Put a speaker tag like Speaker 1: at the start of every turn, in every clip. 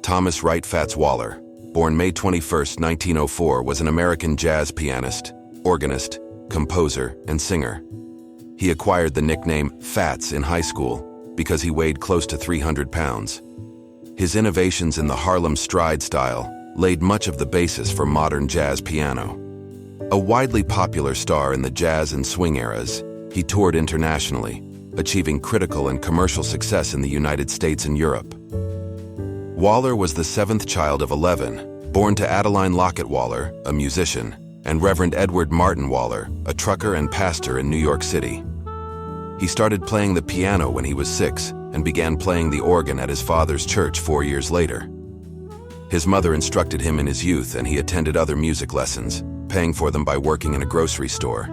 Speaker 1: Thomas Wright Fats Waller, born May 21, 1904, was an American jazz pianist, organist, composer, and singer. He acquired the nickname Fats in high school because he weighed close to 300 pounds. His innovations in the Harlem stride style laid much of the basis for modern jazz piano. A widely popular star in the jazz and swing eras, he toured internationally, achieving critical and commercial success in the United States and Europe. Waller was the seventh child of 11, born to Adeline Lockett Waller, a musician, and Reverend Edward Martin Waller, a trucker and pastor in New York City. He started playing the piano when he was 6 and began playing the organ at his father's church 4 years later. His mother instructed him in his youth, and he attended other music lessons, paying for them by working in a grocery store.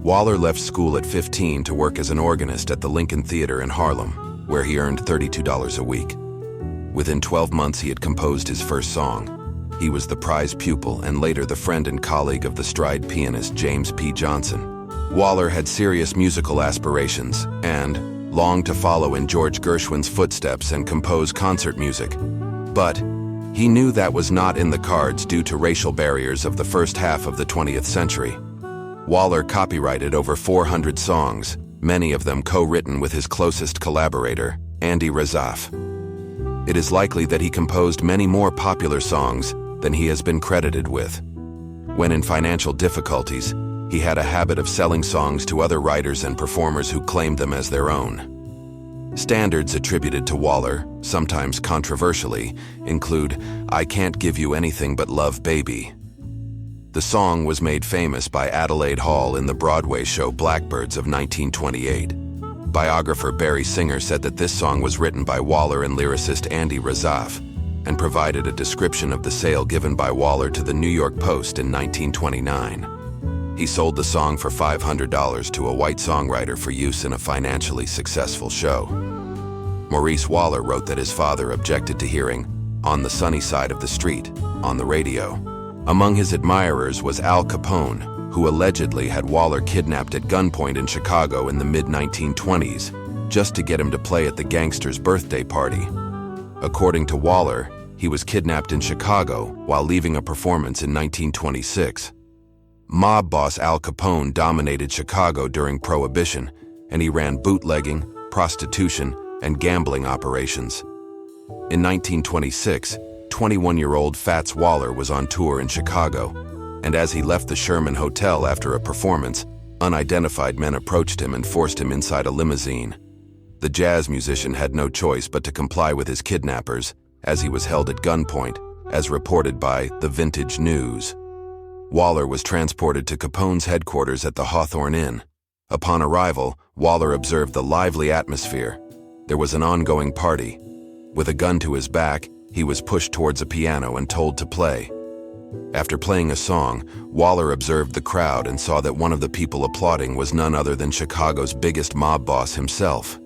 Speaker 1: Waller left school at 15 to work as an organist at the Lincoln Theater in Harlem, where he earned $32 a week. Within 12 months, he had composed his first song. He was the prize pupil and later the friend and colleague of the stride pianist James P. Johnson. Waller had serious musical aspirations and longed to follow in George Gershwin's footsteps and compose concert music. But he knew that was not in the cards due to racial barriers of the first half of the 20th century. Waller copyrighted over 400 songs, many of them co-written with his closest collaborator, Andy Razaf. It is likely that he composed many more popular songs than he has been credited with. When in financial difficulties, he had a habit of selling songs to other writers and performers who claimed them as their own. Standards attributed to Waller, sometimes controversially, include "I Can't Give You Anything But Love, Baby." The song was made famous by Adelaide Hall in the Broadway show Blackbirds of 1928. Biographer Barry Singer said that this song was written by Waller and lyricist Andy Razaf, and provided a description of the sale given by Waller to the New York Post in 1929. He sold the song for $500 to a white songwriter for use in a financially successful show. Maurice Waller wrote that his father objected to hearing "On the Sunny Side of the Street" on the radio. Among his admirers was Al Capone, who allegedly had Waller kidnapped at gunpoint in Chicago in the mid-1920s, just to get him to play at the gangster's birthday party. According to Waller, he was kidnapped in Chicago while leaving a performance in 1926. Mob boss Al Capone dominated Chicago during Prohibition, and he ran bootlegging, prostitution, and gambling operations. In 1926, 21-year-old Fats Waller was on tour in Chicago, and as he left the Sherman Hotel after a performance, unidentified men approached him and forced him inside a limousine. The jazz musician had no choice but to comply with his kidnappers, as he was held at gunpoint, as reported by The Vintage News. Waller was transported to Capone's headquarters at the Hawthorne Inn. Upon arrival, Waller observed the lively atmosphere. There was an ongoing party. With a gun to his back, he was pushed towards a piano and told to play. After playing a song, Waller observed the crowd and saw that one of the people applauding was none other than Chicago's biggest mob boss himself.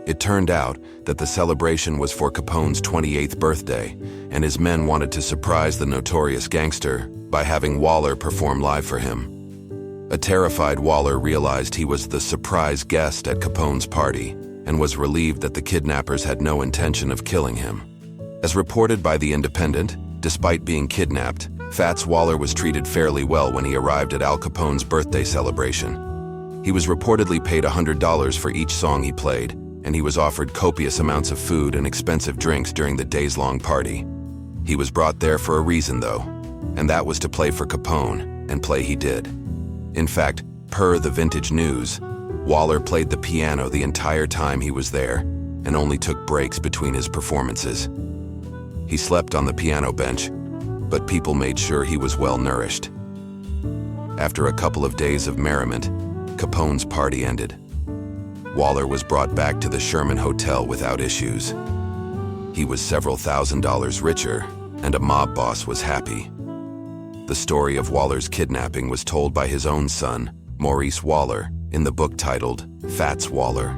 Speaker 1: It turned out that the celebration was for Capone's 28th birthday, and his men wanted to surprise the notorious gangster by having Waller perform live for him. A terrified Waller realized he was the surprise guest at Capone's party and was relieved that the kidnappers had no intention of killing him. As reported by The Independent, despite being kidnapped, Fats Waller was treated fairly well when he arrived at Al Capone's birthday celebration. He was reportedly paid $100 for each song he played, and he was offered copious amounts of food and expensive drinks during the days-long party. He was brought there for a reason, though, and that was to play for Capone, and play he did. In fact, per The Vintage News, Waller played the piano the entire time he was there, and only took breaks between his performances. He slept on the piano bench, but people made sure he was well-nourished. After a couple of days of merriment, Capone's party ended. Waller was brought back to the Sherman Hotel without issues. He was several $1,000s richer, and a mob boss was happy. The story of Waller's kidnapping was told by his own son, Maurice Waller, in the book titled Fats Waller.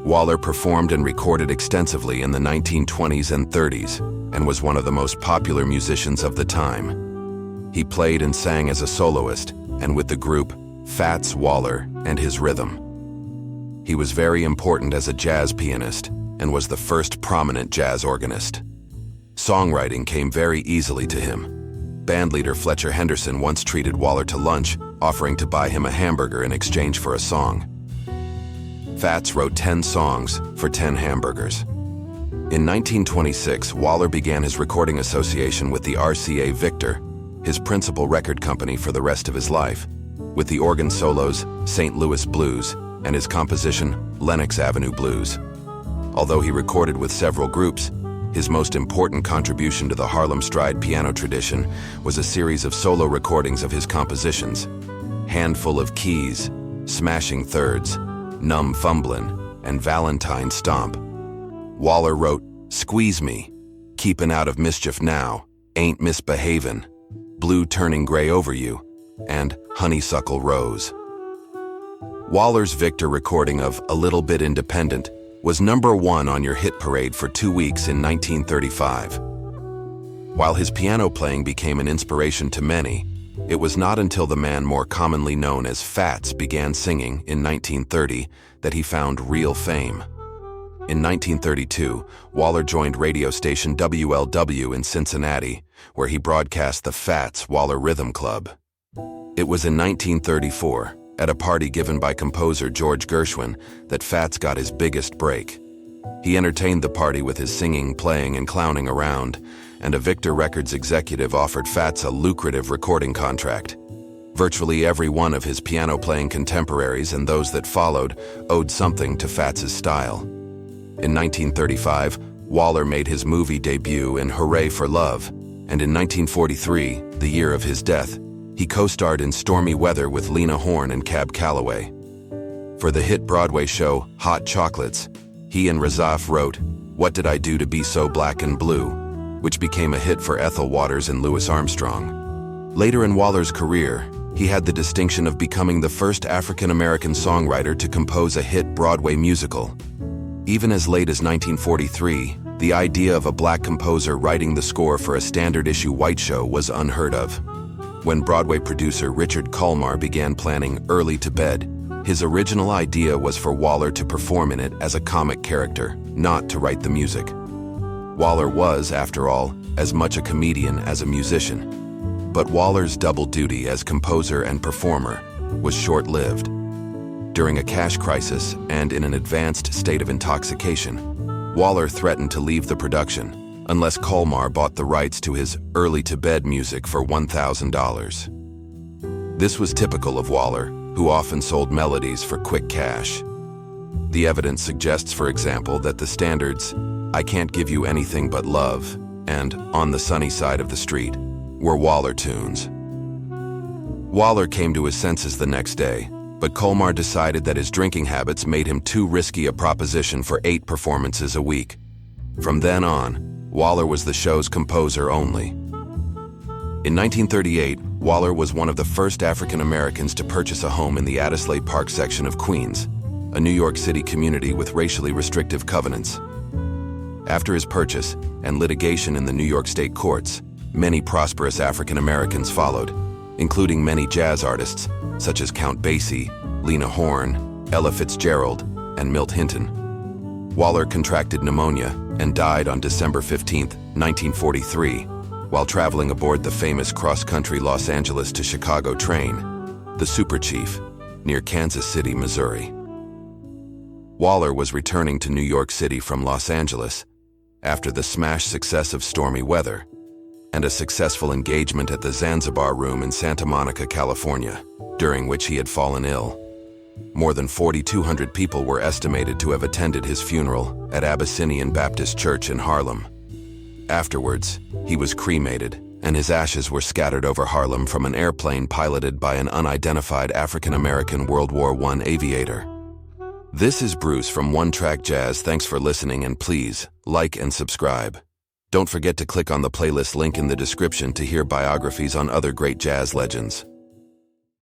Speaker 1: Waller performed and recorded extensively in the 1920s and 30s, and was one of the most popular musicians of the time. He played and sang as a soloist, and with the group Fats Waller and His Rhythm. He was very important as a jazz pianist and was the first prominent jazz organist. Songwriting came very easily to him. Bandleader Fletcher Henderson once treated Waller to lunch, offering to buy him a hamburger in exchange for a song. Fats wrote 10 songs for 10 hamburgers. In 1926, Waller began his recording association with the RCA Victor, his principal record company for the rest of his life, with the organ solos St. Louis Blues and his composition Lenox Avenue Blues. Although he recorded with several groups, his most important contribution to the Harlem Stride piano tradition was a series of solo recordings of his compositions, Handful of Keys, Smashing Thirds, Numb Fumblin', and Valentine Stomp. Waller wrote Squeeze Me, Keepin' Out of Mischief Now, Ain't Misbehavin', Blue Turning Gray Over You, and Honeysuckle Rose. Waller's Victor recording of A Little Bit Independent was #1 on your hit parade for 2 weeks in 1935. While his piano playing became an inspiration to many, it was not until the man more commonly known as Fats began singing in 1930 that he found real fame. In 1932, Waller joined radio station WLW in Cincinnati, where he broadcast the Fats Waller Rhythm Club. It was in 1934, at a party given by composer George Gershwin, that Fats got his biggest break. He entertained the party with his singing, playing, and clowning around, and a Victor Records executive offered Fats a lucrative recording contract. Virtually every one of his piano-playing contemporaries and those that followed owed something to Fats's style. In 1935, Waller made his movie debut in Hooray for Love, and in 1943, the year of his death, he co-starred in Stormy Weather with Lena Horne and Cab Calloway. For the hit Broadway show Hot Chocolates, he and Razaf wrote What Did I Do to Be So Black and Blue, which became a hit for Ethel Waters and Louis Armstrong. Later in Waller's career, he had the distinction of becoming the first African-American songwriter to compose a hit Broadway musical. Even as late as 1943, the idea of a black composer writing the score for a standard-issue white show was unheard of. When Broadway producer Richard Colmar began planning Early to Bed, his original idea was for Waller to perform in it as a comic character, not to write the music. Waller was, after all, as much a comedian as a musician. But Waller's double duty as composer and performer was short-lived. During a cash crisis and in an advanced state of intoxication, Waller threatened to leave the production unless Colmar bought the rights to his Early to Bed music for $1,000. This was typical of Waller, who often sold melodies for quick cash. The evidence suggests, for example, that the standards I Can't Give You Anything But Love and On the Sunny Side of the Street were Waller tunes. Waller came to his senses the next day, but Colmar decided that his drinking habits made him too risky a proposition for 8 performances a week. From then on, Waller was the show's composer only. In 1938, Waller was one of the first African Americans to purchase a home in the Addisley Park section of Queens, a New York City community with racially restrictive covenants. After his purchase and litigation in the New York state courts, many prosperous African Americans followed, including many jazz artists such as Count Basie, Lena Horne, Ella Fitzgerald, and Milt Hinton. Waller contracted pneumonia and died on December 15, 1943, while traveling aboard the famous cross-country Los Angeles to Chicago train, the Super Chief, near Kansas City, Missouri. Waller was returning to New York City from Los Angeles after the smash success of Stormy Weather and a successful engagement at the Zanzibar Room in Santa Monica, California, during which he had fallen ill. More than 4,200 people were estimated to have attended his funeral at Abyssinian Baptist Church in Harlem. Afterwards, he was cremated, and his ashes were scattered over Harlem from an airplane piloted by an unidentified African-American World War I aviator. This is Bruce from One Track Jazz. Thanks for listening, and please, like and subscribe. Don't forget to click on the playlist link in the description to hear biographies on other great jazz legends.